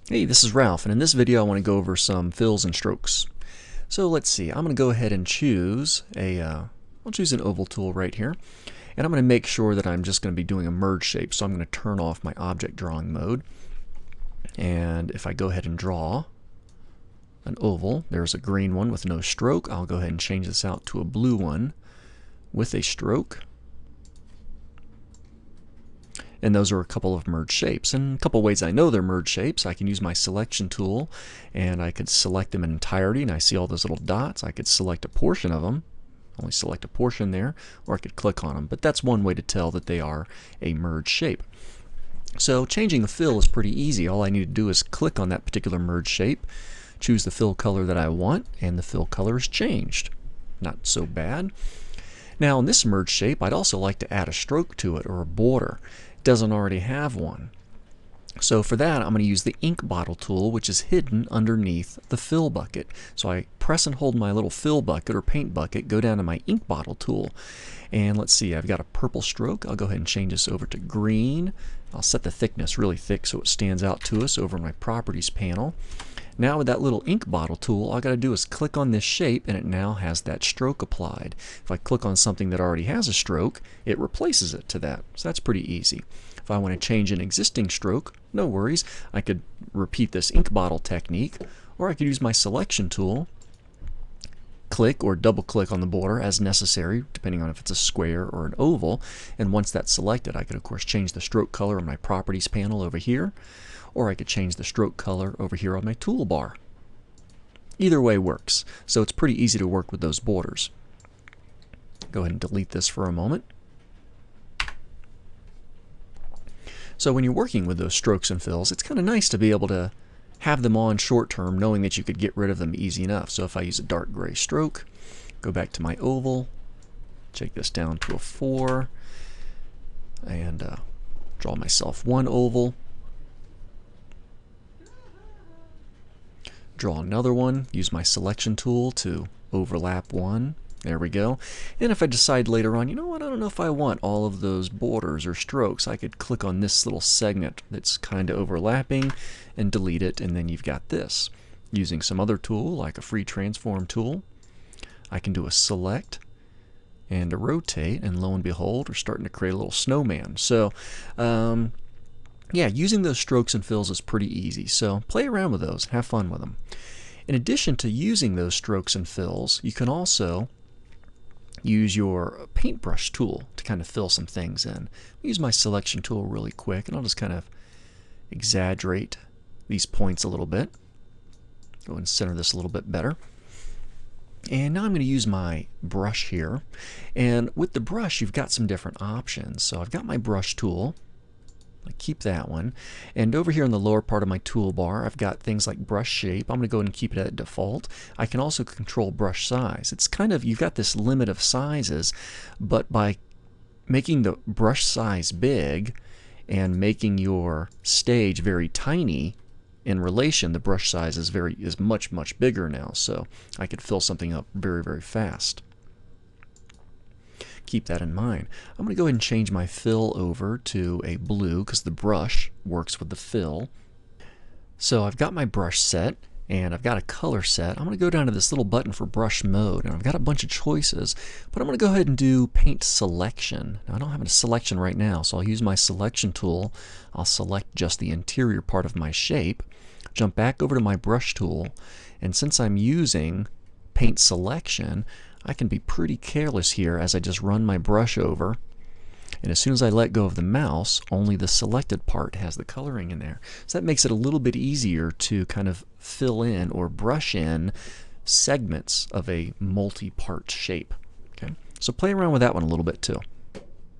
Hey, this is Ralph, and in this video I want to go over some fills and strokes. So let's see, I'm going to go ahead and choose I'll choose an oval tool right here, and I'm going to make sure that I'm just going to be doing a merge shape. So I'm going to turn off my object drawing mode, and if I go ahead and draw an oval, there's a green one with no stroke. I'll go ahead and change this out to a blue one with a stroke. And those are a couple of merge shapes. And a couple ways I know they're merge shapes. I can use my selection tool and I could select them in entirety, and I see all those little dots. I could select a portion of them, only select a portion there, or I could click on them. But that's one way to tell that they are a merge shape. So changing a fill is pretty easy. All I need to do is click on that particular merge shape, choose the fill color that I want, and the fill color is changed. Not so bad. Now in this merge shape, I'd also like to add a stroke to it, or a border. It doesn't already have one. So for that, I'm going to use the ink bottle tool, which is hidden underneath the fill bucket. So I press and hold my little fill bucket or paint bucket, go down to my ink bottle tool, and let's see, I've got a purple stroke. I'll go ahead and change this over to green. I'll set the thickness really thick so it stands out to us over my properties panel. Now with that little ink bottle tool, all I got to do is click on this shape and it now has that stroke applied. If I click on something that already has a stroke, it replaces it to that. So that's pretty easy. If I want to change an existing stroke, no worries. I could repeat this ink bottle technique, or I could use my selection tool, click or double click on the border as necessary, depending on if it's a square or an oval, and once that's selected, I could of course change the stroke color on my properties panel over here, or I could change the stroke color over here on my toolbar. Either way works, so it's pretty easy to work with those borders. Go ahead and delete this for a moment. So when you're working with those strokes and fills, it's kind of nice to be able to have them on short term, knowing that you could get rid of them easy enough. So if I use a dark gray stroke, go back to my oval, take this down to a 4, and draw myself one oval. Draw another one, use my selection tool to overlap one. There we go. And if I decide later on, you know what, I don't know if I want all of those borders or strokes, I could click on this little segment that's kind of overlapping and delete it, and then you've got this. Using some other tool, like a free transform tool, I can do a select and a rotate, and lo and behold, we're starting to create a little snowman. So, yeah, using those strokes and fills is pretty easy. So play around with those, have fun with them. In addition to using those strokes and fills, you can also use your paintbrush tool to kind of fill some things in. Use my selection tool really quick, and I'll just kind of exaggerate these points a little bit. Go and center this a little bit better. And now I'm going to use my brush here. And with the brush, you've got some different options. So I've got my brush tool. I keep that one, and over here in the lower part of my toolbar I've got things like brush shape. I'm going to go ahead and keep it at default. I can also control brush size. It's kind of, you've got this limit of sizes, but by making the brush size big and making your stage very tiny in relation, the brush size is much bigger now, so I could fill something up very fast. Keep that in mind. I'm going to go ahead and change my fill over to a blue because the brush works with the fill. So I've got my brush set and I've got a color set. I'm going to go down to this little button for brush mode, and I've got a bunch of choices, but I'm going to go ahead and do paint selection. Now I don't have a selection right now, so I'll use my selection tool. I'll select just the interior part of my shape, jump back over to my brush tool, and since I'm using paint selection, I can be pretty careless here as I just run my brush over, and as soon as I let go of the mouse, only the selected part has the coloring in there. So that makes it a little bit easier to kind of fill in or brush in segments of a multi-part shape. Okay, so play around with that one a little bit too.